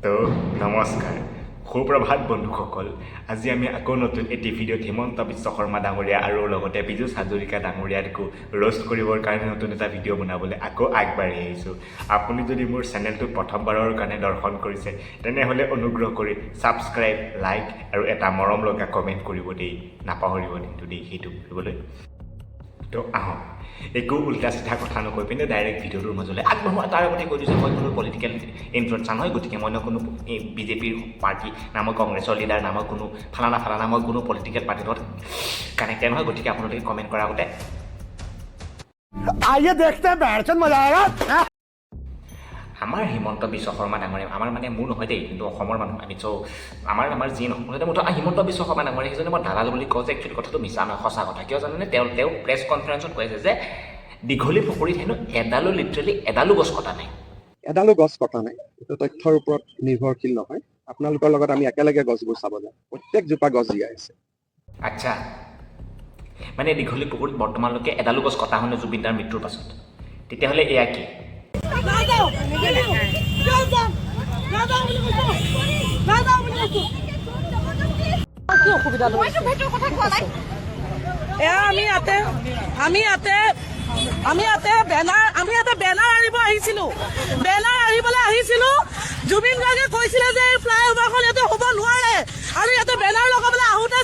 তো নমস্কাৰ সুপ্ৰভাত বন্ধুসকল আজি আমি আকৌ নতুন এটি ভিডিঅ'ত হিমন্ত বিশ্ব শৰ্মা ডাঙৰীয়া আৰু লগতে পীযুষ হাজৰিকা ডাঙৰীয়াকো ৰ'ষ্ট কৰিবৰ কাৰণে নতুন এটা ভিডিঅ' বনাবলৈ আকৌ আগবাঢ়ি আহিছোঁ। আপুনি যদি মোৰ চেনেলটো প্ৰথমবাৰৰ কাৰণে দৰ্শন কৰিছে তেনেহ'লে অনুগ্ৰহ কৰি ছাবস্ক্ৰাইব, লাইক আৰু এটা মৰম লগা কমেণ্ট কৰিব দেই, নাপাহৰিব কিন্তু দেই সেইটো কৰিবলৈ। তো আহক একো উল্টা চিধা কথা নকৈ পিনে ডাইৰেক্ট ভিডিঅ'টোৰ মাজলৈ আগবঢ়োৱা। তাৰ আগতে কৈ দিছোঁ মই কোনো পলিটিকেল ইনফ্লুৱেঞ্চাৰ নহয়, গতিকে মই কোনো বিজেপিৰ পাৰ্টি নামৰ কংগ্ৰেছৰ লিডাৰ নামৰ কোনো ফালানা মই কোনো পলিটিকেল পাৰ্টিৰ লগত কানেক্টেড নহয়। গতিকে আপোনালোকে কমেণ্ট কৰাৰ আগতে आइए देखते हैं बैठचंद मजा आएगा। আমাৰ হিমন্ত বিশ্ব শৰ্মা ডাঙৰীয়া আমাৰ মানে মোৰ নহয় দেই, কিন্তু অসমৰ মানুহ আমি আমাৰ যি নহয় মুঠতে হিমন্ত বিশ্ব শৰ্মা ডাঙৰীয়া সেইজনে মই দালাল বুলি কওঁ যে একচুৱেলি কথাটো মিছা নহয়, সঁচা কথা। কিয় জানেনে, তেওঁ প্ৰেছ কনফাৰেঞ্চত কৈছে যে দীঘলী পুখুৰীত হেনো এডালো গছ কটা নাই। এডালো গছ কটা নাই, এইটো তথ্যৰ ওপৰত নিৰ্ভৰশীল নহয়। আপোনালোকৰ লগত আমি একেলগে গছবোৰ চাব যাম, প্ৰত্যেকজোপা গছ জীয়াই আছে। আচ্ছা, মানে দীঘলী পুখুৰীত বৰ্তমানলৈকে এডালো গছ কটা হোৱা নাই জুবিনদাৰ মৃত্যুৰ পাছত। তেতিয়াহ'লে এয়া কি? আমি ইয়াতে বেনাৰ আনিব আহিছিলো। জুবিন গাৰ্গে কৈছিলে যে এই ফ্লাইঅভাৰখন ইয়াতে হ'ব নোৱাৰে, আৰু ইয়াতে বেনাৰ লগাবলৈ আহোঁতে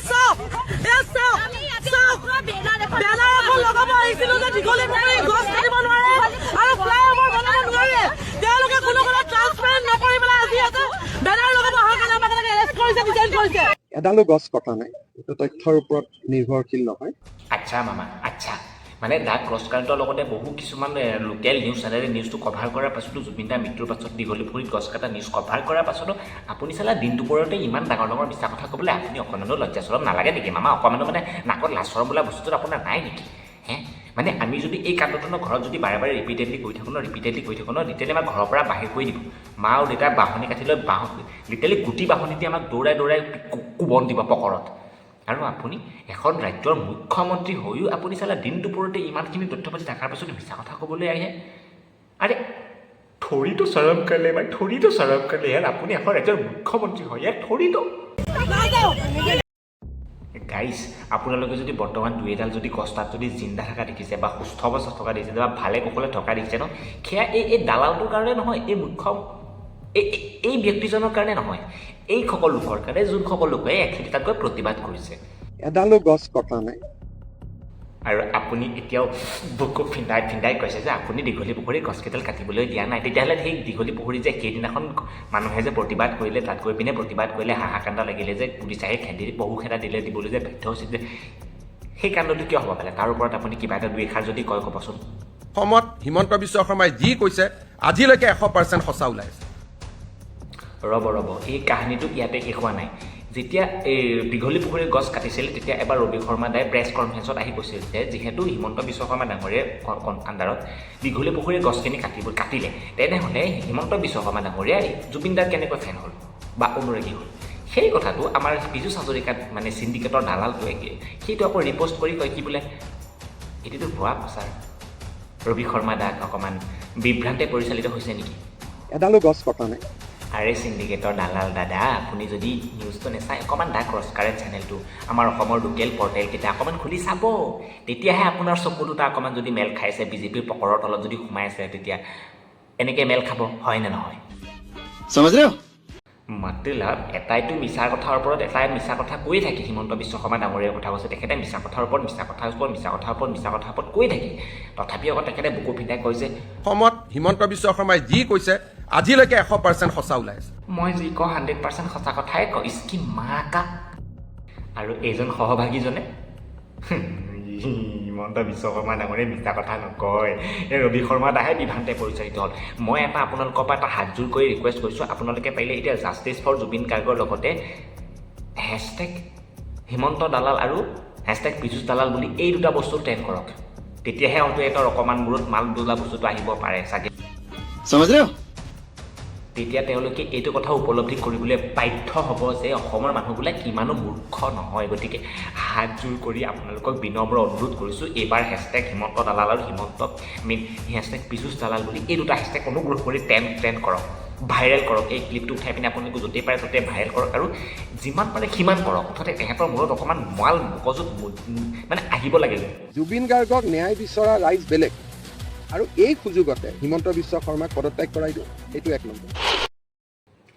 বেনাৰ এখন লগাব আহিছিলো যে দীঘলী পুখুৰীত গছ কাটিব নোৱাৰে আৰু ফ্লাইঅভাৰ বনাব নোৱাৰে। তেওঁলোকে কোনো কথা ট্ৰান্সপাৰেণ্ট নকৰি পেলাই আজি ইয়াতে বেনাৰ লগাব অহাৰ কাৰণে আমাক এৰেষ্ট কৰিছে, ডিটেইন কৰিছে। এডালো গছ কটা নাই, এইটো তথ্যৰ ওপৰত নিৰ্ভৰশীল নহয়। আচ্ছা মামা, আচ্ছা, মানে দা ক্ৰছ কাৰেণ্টৰ লগতে বহু কিছুমান লোকেল নিউজ চেনেলে নিউজটো কভাৰ কৰাৰ পাছতো জুবিনদাৰ মৃত্যুৰ পাছত দীঘলী পুখুৰীত গছ কটা নিউজ কভাৰ কৰাৰ পাছতো আপুনি চালা দিন দুপৰতে ইমান ডাঙৰ মিছা কথা ক'বলৈ আপুনি অকণমানো লজ্জা চৰম নালাগে নেকি মামা? অকণমানো মানে নাকত লাজ চৰম বোলা বস্তুটো আপোনাৰ নাই নেকি? মানে আমি যদি এই কাণ্ডটো ঘৰত যদি বাৰে বাৰে ৰিপিটেডলি কৰি থাকোঁ লিটেলি আমাক ঘৰৰ পৰা বাহিৰ কৰি দিব। মা আৰু দেউতাই বাহনি কাঠি লৈ লিটেলি গুটি বাহনি দি আমাক দৌৰাই কোবন দিব পকৰত। আৰু আপুনি এখন ৰাজ্যৰ মুখ্যমন্ত্ৰী হৈও আপুনি চালা দিন দুপৰতে ইমানখিনি তথ্য পাতি থকাৰ পাছত মিছা কথা ক'বলৈ আহে। আৰে থৰিটো চৰম কৰিলে ইয়াৰ আপুনি এখন ৰাজ্যৰ মুখ্যমন্ত্ৰী হয়, ইয়াৰ থৰিটো গাইজ আপোনালোকে যদি বৰ্তমান দুই এডাল যদি গছ তাত যদি জিন্দা থকা দেখিছে বা সুস্থ অৱস্থাত থকা দেখিছে বা ভালে কুশলে থকা দেখিছে ন, সেয়া এই দালালটোৰ কাৰণে নহয়, এই ব্যক্তিজনৰ কাৰণে নহয়, এই সকলো লোকৰ কাৰণে যোনসকল লোকে একচুৱেলি তাত গৈ প্ৰতিবাদ কৰিছে। এডালো গছ কটা নাই। আৰু আপুনি এতিয়াও বুকু ফিন্দাই কৈছে যে আপুনি দীঘলী পুখুৰী গছকেইডাল কাটিবলৈ দিয়া নাই। তেতিয়াহ'লে সেই দীঘলী পুখুৰী যে সেইদিনাখন মানুহে যে প্ৰতিবাদ কৰিলে, তাত গৈ পিনে প্ৰতিবাদ কৰিলে, হাহাকান্দা লাগিলে যে পুলিচাহে বহু খেদা দিবলৈ যে বাধ্য হৈছিল যে, সেই কাণ্ডটো কিয় হ'ব পাৰে? তাৰ ওপৰত আপুনি কিবা এটা দুই এষাৰ যদি কয় ক'বচোন। অসমত হিমন্ত বিশ্ব শৰ্মাই যি কৈছে আজিলৈকে 100% সঁচা ওলাইছে। ৰ'ব এই কাহিনীটো ইয়াতে শেষ হোৱা নাই। যেতিয়া এই দীঘলী পুখুৰীৰ গছ কাটিছিল তেতিয়া এবাৰ ৰবি শৰ্মা দাই প্ৰেছ কনফাৰেঞ্চত আহি কৈছিল যে যিহেতু হিমন্ত বিশ্ব শৰ্মা ডাঙৰীয়াৰ আণ্ডাৰত দীঘলী পুখুৰীৰ গছখিনি কাটিলে, তেনেহ'লে হিমন্ত বিশ্ব শৰ্মা ডাঙৰীয়াই জুবিনদাৰ কেনেকৈ ফেন হ'ল বা অনুৰাগী হ'ল? সেই কথাটো আমাৰ পীযুষ হাজৰিকাত মানে চিণ্ডিকেটৰ দালালটোৱে সেইটো আকৌ ৰিপষ্ট কৰি কয় কি বোলে এইটোতো ভুৱা প্ৰচাৰ। ৰবি শৰ্মা দাক অকণমান বিভ্ৰান্তে পৰিচালিত হৈছে নেকি? এডালো গছ কটা নাই। আৰে চিণ্ডিকেটৰ দালাল দাদা, আপুনি যদি নিউজটো নেচায় অকণমান দা ক্ৰছ কাৰেণ্ট চেনেলটো আমাৰ অসমৰ লোকেল পৰ্টেলকেইটা অকণমান খুলি চাব, তেতিয়াহে আপোনাৰ চকু দুটা অকণমান যদি মেল খাইছে, বিজেপিৰ পকৰৰ তলত যদি সোমাই আছে, তেতিয়া এনেকৈ মেল খাব, হয় নে নহয়? মতলব এটাইতো মিছাৰ কথাৰ ওপৰত এটাই মিছা কথা কৈয়ে থাকে। হিমন্ত বিশ্ব শৰ্মা ডাঙৰীয়াৰ কথা কৈছে, তেখেতে মিছা কথাৰ ওপৰত মিছা কথাৰ ওপৰত কৈ থাকে। তথাপিও আকৌ তেখেতে বুকু ফিন্দাই কৈছে অসমত হিমন্ত বিশ্ব শৰ্মাই যি কৈছে আজিলৈকে 100% সঁচা ওলাইছে। মই যি কওঁ 100% সঁচা কথাই কওঁ, ইস্কি মাকা। আৰু এইজন সহভাগীজনে হিমন্ত বিশ্ব শৰ্মা ডাঙৰীয়াই মিছা কথা নকয়, এই ৰবি শৰ্মা দাহে বিভ্ৰান্তে পৰিচালিত হ'ল। মই আপোনালোকৰ পৰা এটা হাতযোৰ কৰি ৰিকুৱেষ্ট কৰিছোঁ, আপোনালোকে পাৰিলে এতিয়া জাষ্টিছ ফৰ জুবিন গাৰ্গৰ লগতে হেছটেগ হিমন্ত দালাল আৰু হেছটেগ পীযুষ দালাল বুলি এই দুটা বস্তু ট্ৰেণ্ড কৰক, তেতিয়াহে হয়তো এটা অকণমান মূৰত মাল বোলা বস্তুটো আহিব পাৰে চাগে। তেতিয়া তেওঁলোকে এইটো কথা উপলব্ধি কৰিবলৈ বাধ্য হ'ব যে অসমৰ মানুহবিলাক ইমানো মূৰ্খ নহয়। গতিকে হাতযোৰ কৰি আপোনালোকক বিনম্ৰ অনুৰোধ কৰিছোঁ, এইবাৰ হেছটেগ হিমন্ত দালাল আৰু হেছটেগ পীযুষ দালাল বুলি এই দুটা হেছটেগ অনুগ্ৰহ কৰি ট্ৰেণ্ড কৰক। ভাইৰেল কৰক এই ক্লিপটো উঠাই পিনে আপোনালোকে য'তেই পাৰে ত'তে ভাইৰেল কৰক আৰু যিমান পাৰে সিমান কৰক মুঠতে তেহেঁতৰ মূৰত অকণমান মাল মগজুত মানে আহিব লাগে জুবিন গাৰ্গক ন্যায় বিচৰা ৰাইজ বেলেগ আৰু এই সুযোগতে হিমন্ত বিশ্ব শৰ্মাক পদত্যাগ কৰাই দিওঁ এইটো 1 নম্বৰ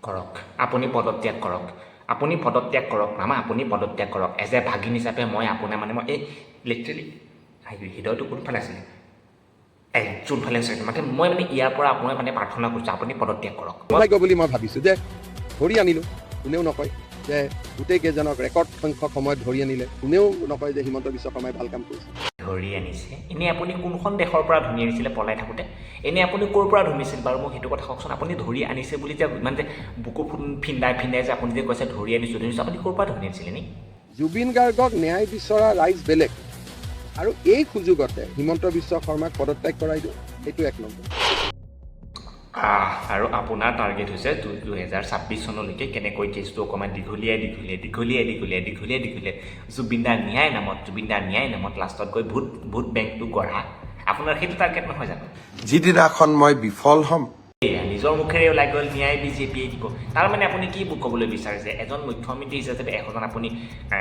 কৰক আপুনি পদত্যাগ কৰক আপুনি পদত্যাগ কৰক মামা আপুনি পদত্যাগ কৰক এজ এ ভাগিন হিচাপে মই আপোনাৰ মানে মই এই লিটাৰেলি হৃদয়টো কোনফালে আছিলে যোনফালে আছিলে মানে মই মানে ইয়াৰ পৰা মই মানে প্ৰাৰ্থনা কৰিছোঁ আপুনি পদত্যাগ কৰক সৌভাগ্য বুলি মই ভাবিছোঁ যে ধৰি আনিলোঁ কোনেও নকয় যে গোটেইকেইজনক ৰেকৰ্ড সংখ্যক সময়ত ধৰি আনিলে কোনেও নকয় যে হিমন্ত বিশ্ব শৰ্মাই ভাল কাম কৰিছে ধৰি আনিছে এনেই আপুনি কোনখন দেশৰ পৰা ধৰি আনিছিলে পলাই থাকোঁতে এনেই আপুনি ক'ৰ পৰা ধৰিছিল বাৰু মোক সেইটো কথা কওকচোন আপুনি ধৰি আনিছে বুলি যে ইমান যে বুকু ফিন্দাই যে আপুনি যে কৈছে ধৰি আনিছোঁ আপুনি ক'ৰ পৰা ধৰি আনিছিলে নি জুবিন গাৰ্গক ন্যায় বিচৰা ৰাইজ বেলেগ আৰু এই সুযোগতে হিমন্ত বিশ্ব শৰ্মাক পদত্যাগ কৰাই দিওঁ এইটো 1 নম্বৰ আৰু আপোনাৰ টাৰ্গেট হৈছে 2026 চনলৈকে কেনেকৈ কেছটো অকণমান দীঘলীয়াই জুবিনদাৰ ন্যায় নামত লাষ্টত গৈ ভোট বেংকটো গঢ়া আপোনাৰ সেইটো টাৰ্গেট নহয় জানো যিদিনাখন মই বিফল হ'ম এয়া নিজৰ মুখেৰে ওলাই গ'ল ন্যায় বিজেপিয়ে দিব তাৰমানে আপুনি কি ক'বলৈ বিচাৰিছে এজন মুখ্যমন্ত্ৰী হিচাপে আপুনি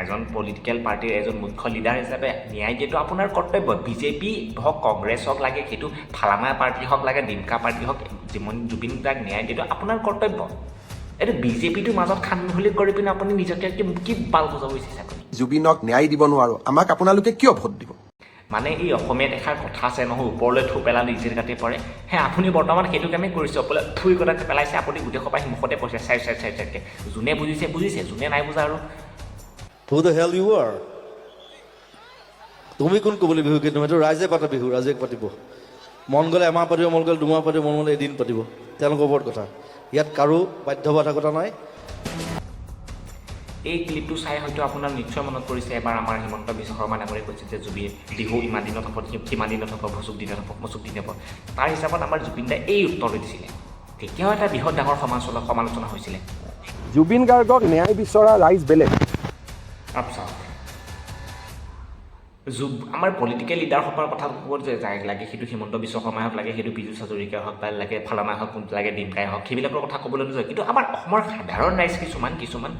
এজন পলিটিকেল পাৰ্টীৰ এজন মুখ্য লিডাৰ হিচাপে ন্যায় দিয়াটো আপোনাৰ কৰ্তব্য বিজেপি হওক কংগ্ৰেছ হওক লাগে সেইটো ফালামা পাৰ্টী হওক লাগে ডিমকা পাৰ্টী হওক জুবিন দাক ন্যায় দিয়াটো আপোনাৰ কৰ্তব্য এইটো বিজেপিটোৰ মাজত খানমিহলি কৰি পিনে আপুনি নিজকে কি বাল বুজাব বিচাৰিছে আপুনি জুবিনক ন্যায় দিব নোৱাৰো আমাক আপোনালোকে কিয় ভোট দিব মানে এই অসমীয়াত এষাৰ কথা আছে নহয় ওপৰলৈ থু পেলালে ইজিৰ কাটি পৰে আপুনি বৰ্তমান সেইটো কামেই কৰিছে ওপৰলৈ থুই কটাকে পেলাইছে আপুনি গোটেই সোপাই মুখতে কৈছে চাইকে যোনে বুজিছে যোনে নাই বুজা আৰু Who the hell you are? তুমি কোন ক'বলৈ বিহু কিন্তু এইটো ৰাইজে পাতে বিহু ৰাইজে পাতিব মন গ'লে এমাহ পাতিব মন গ'লে 2 মাহ পাতিব মন গ'লে এদিন পাতিব তেওঁলোকৰ ওপৰত কথা ইয়াত কাৰো বাধ্যবাধকতা নাই এই ক্লিপটো চাই হয়তো আপোনাৰ নিশ্চয় মনত পৰিছে এবাৰ আমাৰ হিমন্ত বিশ্ব শৰ্মা ডাঙৰীয়ে কৈছে যে জুবিন বিহু ইমান দিনত হ'ব কিমান দিনত হ'ব ভচুক দিনত হ'ব মচুক দিন হ'ব তাৰ হিচাপত আমাৰ জুবিন দাই এই উত্তৰটো দিছিলে তেতিয়াও এটা বৃহৎ ডাঙৰ সমালোচনা হৈছিলে জুবিন গাৰ্গক ন্যায় বিচৰা ৰাইজ বেলেগ আচ্ছা আমাৰ পলিটিকেল লিডাৰসকলৰ কথা ক'ব যে লাগে সেইটো হিমন্ত বিশ্ব শৰ্মাই হওক লাগে সেইটো পীযুষ হাজৰিকাই হওক বা লাগে ফালামা হওক লাগে ডিমকাই হওক সেইবিলাকৰ কথা ক'বলৈ নোযোৱা কিন্তু আমাৰ অসমৰ সাধাৰণ ৰাইজ কিছুমান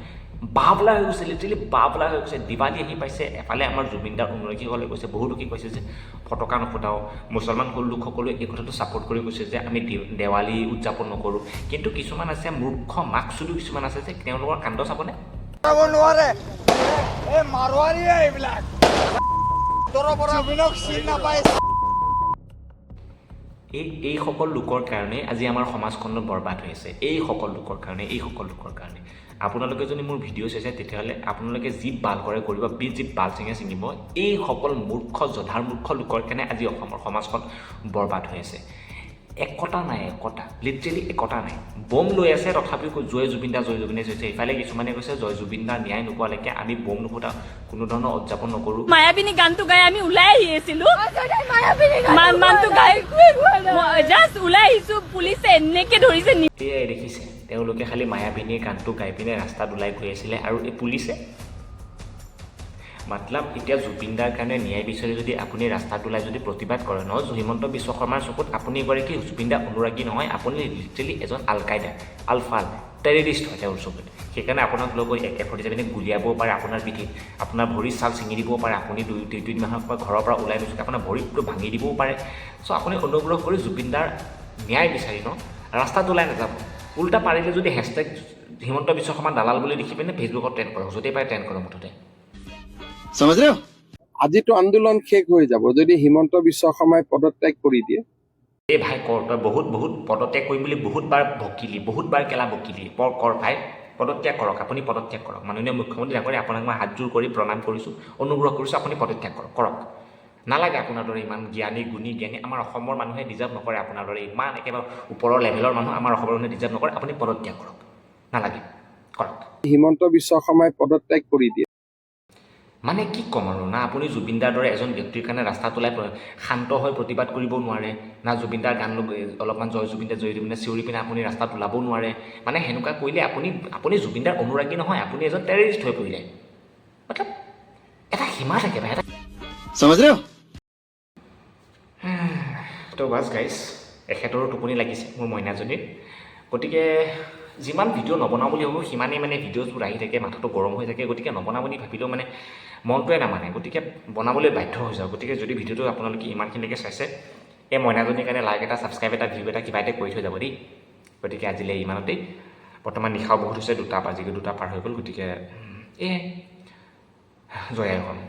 বাবলা হৈ গৈছে লিটাৰেলি বাবলা হৈ গৈছে দিৱালী আহি পাইছে এফালে আমাৰ জুবিনদাৰ অনুৰাগীসকলে কৈছে বহু লোকে কৈছে যে ফটকা নফুটাও মুছলমান লোকসকলেও এই কথাটো ছাপোৰ্ট কৰি কৈছে যে আমি দেৱালী উদযাপন নকৰোঁ কিন্তু কিছুমান আছে মূৰ্খ মাকচুদু কিছুমান আছে যে তেওঁলোকৰ কাণ্ড চাবনে এইসকল লোকৰ কাৰণে আজি আমাৰ সমাজখনত বৰবাদ হৈ আছে এইসকল লোকৰ কাৰণে আপোনালোকে যদি মোৰ ভিডিঅ' চাইছে তেতিয়াহ'লে আপোনালোকে যি বাল কৰে কৰিব যি বাল ছিঙিব এইসকল জধাৰ মূৰ্খ লোকৰ কাৰণে আজি অসমৰ সমাজখন বৰবাদ হৈ আছে একতা নাই লিটাৰেলি একতা নাই বম লৈ আছে তথাপিও জয় জুবিনদা হৈছে ইফালে কিছুমানে কৈছে জয় জুবিনদাৰ ন্যায় নোপোৱালৈকে আমি বম নুফুটাও কোনো ধৰণৰ উদযাপন নকৰোঁ মায়াবিনী গানটো গাই আমি ওলাই আহি আছিলো মানটো গাই জাষ্ট ওলাই আহিছো পুলিচে এনেকে ধৰিছে এয়াই দেখিছে তেওঁলোকে খালি মায়াবিনীৰ গানটো গাই পিনে ৰাস্তাত ওলাই গৈ আছিলে আৰু এই পুলিচে মতলব এতিয়া জুবিনদাৰ কাৰণে ন্যায় বিচাৰি যদি আপুনি ৰাস্তাত ওলাই যদি প্ৰতিবাদ কৰে ন হিমন্ত বিশ্ব শৰ্মাৰ চকুত আপুনি এগৰাকী জুবিনদা অনুৰাগী নহয় আপুনি লিটাৰেলি এজন আল কায়দা আলফাল টেৰৰিষ্ট হয় তেওঁৰ চকুত সেইকাৰণে আপোনাক লৈ গৈ AK-47 গুলিয়াবও পাৰে আপোনাৰ পিঠিত আপোনাৰ ভৰিৰ ছাল ছিঙি দিবও পাৰে আপুনি দুই মাহৰ পৰা ঘৰৰ পৰা ওলাই গৈছে আপোনাৰ ভৰিটো ভাঙি দিবও পাৰে চ' আপুনি অনুগ্ৰহ কৰি জুবিনদাৰ ন্যায় বিচাৰি ন ৰাস্তাত ওলাই নাযাব উল্টা পাৰিলে যদি হেছটেগ হিমন্ত বিশ্ব শৰ্মা দালাল বুলি লিখি পিনে ফেচবুকত ট্ৰেণ্ড কৰক য'তেই পায় ট্ৰেণ্ড কৰক মুঠতে আজিতো আন্দোলন শেষ হৈ যাব যদি হিমন্ত বিশ্ব শৰ্মাই পদত্যাগ কৰি দিয়ে এই ভাই কৰ তই বহুত পদত্যাগ কৰিম বুলি বহুতবাৰ কেলা বকিলি কৰ ভাই পদত্যাগ কৰক আপুনি পদত্যাগ কৰক মাননীয় মুখ্যমন্ত্ৰী ডাঙৰীয়া আপোনাক মই হাতযোৰ কৰি প্ৰণাম কৰিছোঁ অনুগ্ৰহ কৰিছোঁ আপুনি পদত্যাগ কৰক নালাগে আপোনাৰ দৰে ইমান গুণী জ্ঞানী আমাৰ অসমৰ মানুহে ডিজাৰ্ভ নকৰে আপোনাৰ দৰে ইমান একেবাৰে ওপৰৰ লেভেলৰ মানুহ আমাৰ অসমৰ মানুহে ডিজাৰ্ভ নকৰে আপুনি পদত্যাগ কৰক নালাগে কৰক হিমন্ত বিশ্ব শৰ্মাই পদত্যাগ কৰি দিয়ে মানে কি ক'ম আৰু না আপুনি জুবিনদাৰ দৰে এজন ব্যক্তিৰ কাৰণে ৰাস্তাত ওলাই শান্ত হৈ প্ৰতিবাদ কৰিব নোৱাৰে না জুবিনদাৰ গান অলপমান জয় জুবিনদা চিঞৰি পিনে আপুনি ৰাস্তাত ওলাবও নোৱাৰে মানে সেনেকুৱা কৰিলে আপুনি জুবিনদাৰ অনুৰাগী নহয় আপুনি এজন টেৰৰিষ্ট হৈ পৰিলে মতলব এটা সীমা থাকে ভাই তো বাছ গাইজ এখেতৰো টোপনি লাগিছে মোৰ মইনাজনীৰ গতিকে যিমান ভিডিঅ' নবনাওঁ বুলি ভাবোঁ সিমানেই মানে ভিডিঅ'বোৰ আহি থাকে, মাথাটো গৰম হৈ থাকে। গতিকে নবনাওঁ বুলি ভাবিলেও মানে মনটোৱে নামানে, গতিকে বনাবলৈ বাধ্য হৈ যাওঁ। গতিকে যদি ভিডিঅ'টো আপোনালোকে ইমানখিনিলৈকে চাইছে, এই মইনাজনীৰ কাৰণে লাইক এটা, ছাবস্ক্ৰাইব এটা, ভিউ এটা, কিবা এটা কৰি থৈ যাব দেই। গতিকে আজিলৈ ইমানতেই। বৰ্তমান নিশাও বহুত হৈছে, 2টা পাৰ হৈ গ'ল। গতিকে জয় আই অসম।